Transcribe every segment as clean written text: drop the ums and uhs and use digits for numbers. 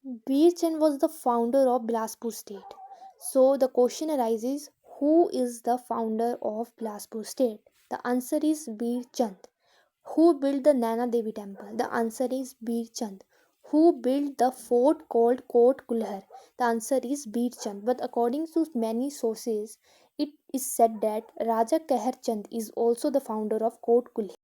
Bir Chand was the founder of Bilaspur state. So the question arises, who is the founder of Bilaspur state? The answer is Bir Chand. Who built the Naina Devi temple? The answer is Bir Chand. Who built the fort called Kot Kulhar? The answer is Bir Chand. But according to many sources, it is said that Raja Kahar Chand is also the founder of Kot Kulhar.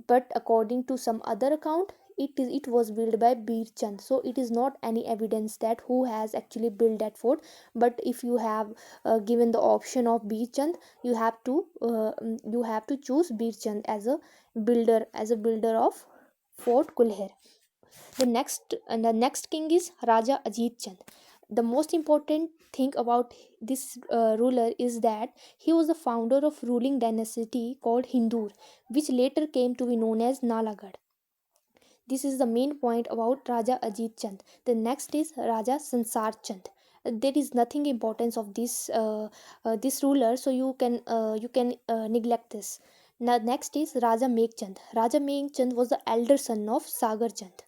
But according to some other account, it was built by Bir Chand. So it is not any evidence that who has actually built that fort. But if you have given the option of Bir Chand, you have to choose Bir Chand as a builder of Fort Kulher. The next king is Raja Ajit Chand. The most important thing about this ruler is that he was the founder of ruling dynasty called Hindur, which later came to be known as Nalagarh. This is the main point about Raja Ajit Chand. The next is Raja Sansar Chand. There is nothing importance of this ruler, so you can neglect this. Now next is Raja Megh Chand. Raja Megh Chand was the elder son of Sagar Chand.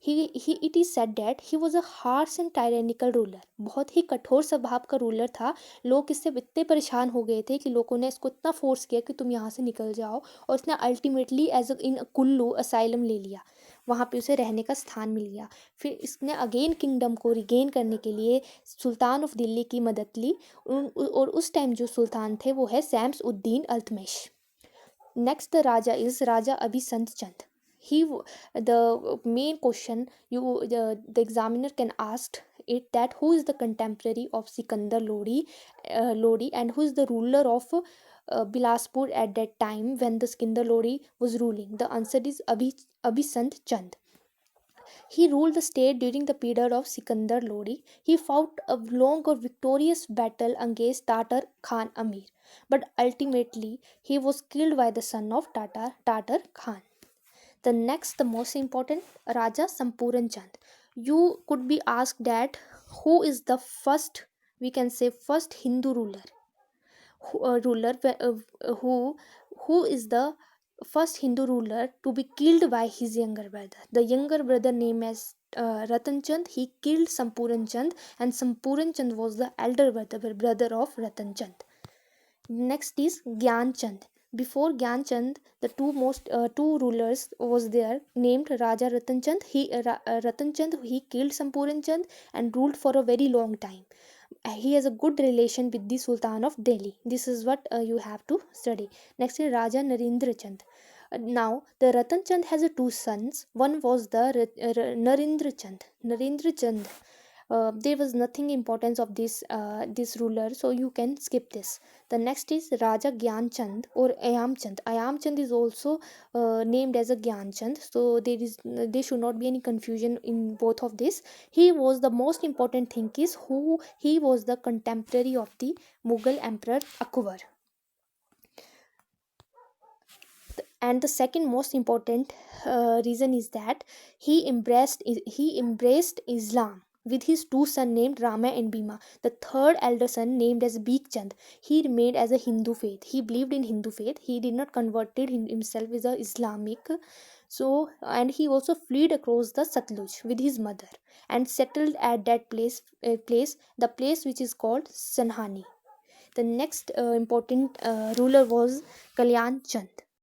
It is said that he was a harsh and tyrannical ruler. बहुत ही कठोर स्वभाव का ruler था. लोग इससे इतने परेशान हो गए थे कि लोगों ने इसको इतना फोर्स किया कि तुम यहाँ से निकल जाओ, और उसने ultimately as in Kullu asylum ले लिया. वहाँ पे उसे रहने का स्थान मिल गया. फिर इसने अगेन किंगडम को रिगेन करने के लिए सुल्तान ऑफ दिल्ली की मदद ली, और उस टाइम जो सुल्तान थे वो है Shams Uddin अल्तमिश. Next, the Raja is Raja Abhisant Chand. The main question the examiner can ask it, that who is the contemporary of Sikandar Lodi, and who is the ruler of Bilaspur at that time when the Sikandar Lodi was ruling. The answer is Abhisant Chand. He ruled the state during the period of Sikandar Lodi. He fought a long or victorious battle against Tatar Khan Amir, but ultimately he was killed by the son of Tatar Khan. The next, the most important, Raja Sampuran Chand. You could be asked that who is the first, we can say, first Hindu ruler. Who is the first Hindu ruler to be killed by his younger brother? The younger brother name as Ratan Chand. He killed Sampuran Chand, and Sampuran Chand was the elder brother of Ratan Chand. Next is Gyan Chand. Before Gyan Chand, the two rulers was there named Raja Ratan Chand. Ratan Chand, he killed Sampuran Chand and ruled for a very long time. He has a good relation with the Sultan of Delhi. This is what you have to study. Next is Raja Narendra Chand. Now the Ratan Chand has two sons. One was the Narendra Chand. There was nothing importance of this ruler, so you can skip this. The next is Raja Gyan Chand or Ayam Chand. Ayam Chand is also named as a Gyan Chand, so there should not be any confusion in both of this. He was, the most important thing is who he was, the contemporary of the Mughal Emperor Akbar. And the second most important reason is that he embraced Islam with his two sons named Rama and Bhima. The third elder son named as Bhik Chand, he remained as a Hindu faith. He believed in Hindu faith. He did not converted himself as a Islamic. So, and he also fled across the Satluj with his mother and settled at that the place which is called Sanhani. The next important ruler was Kalyan Chand.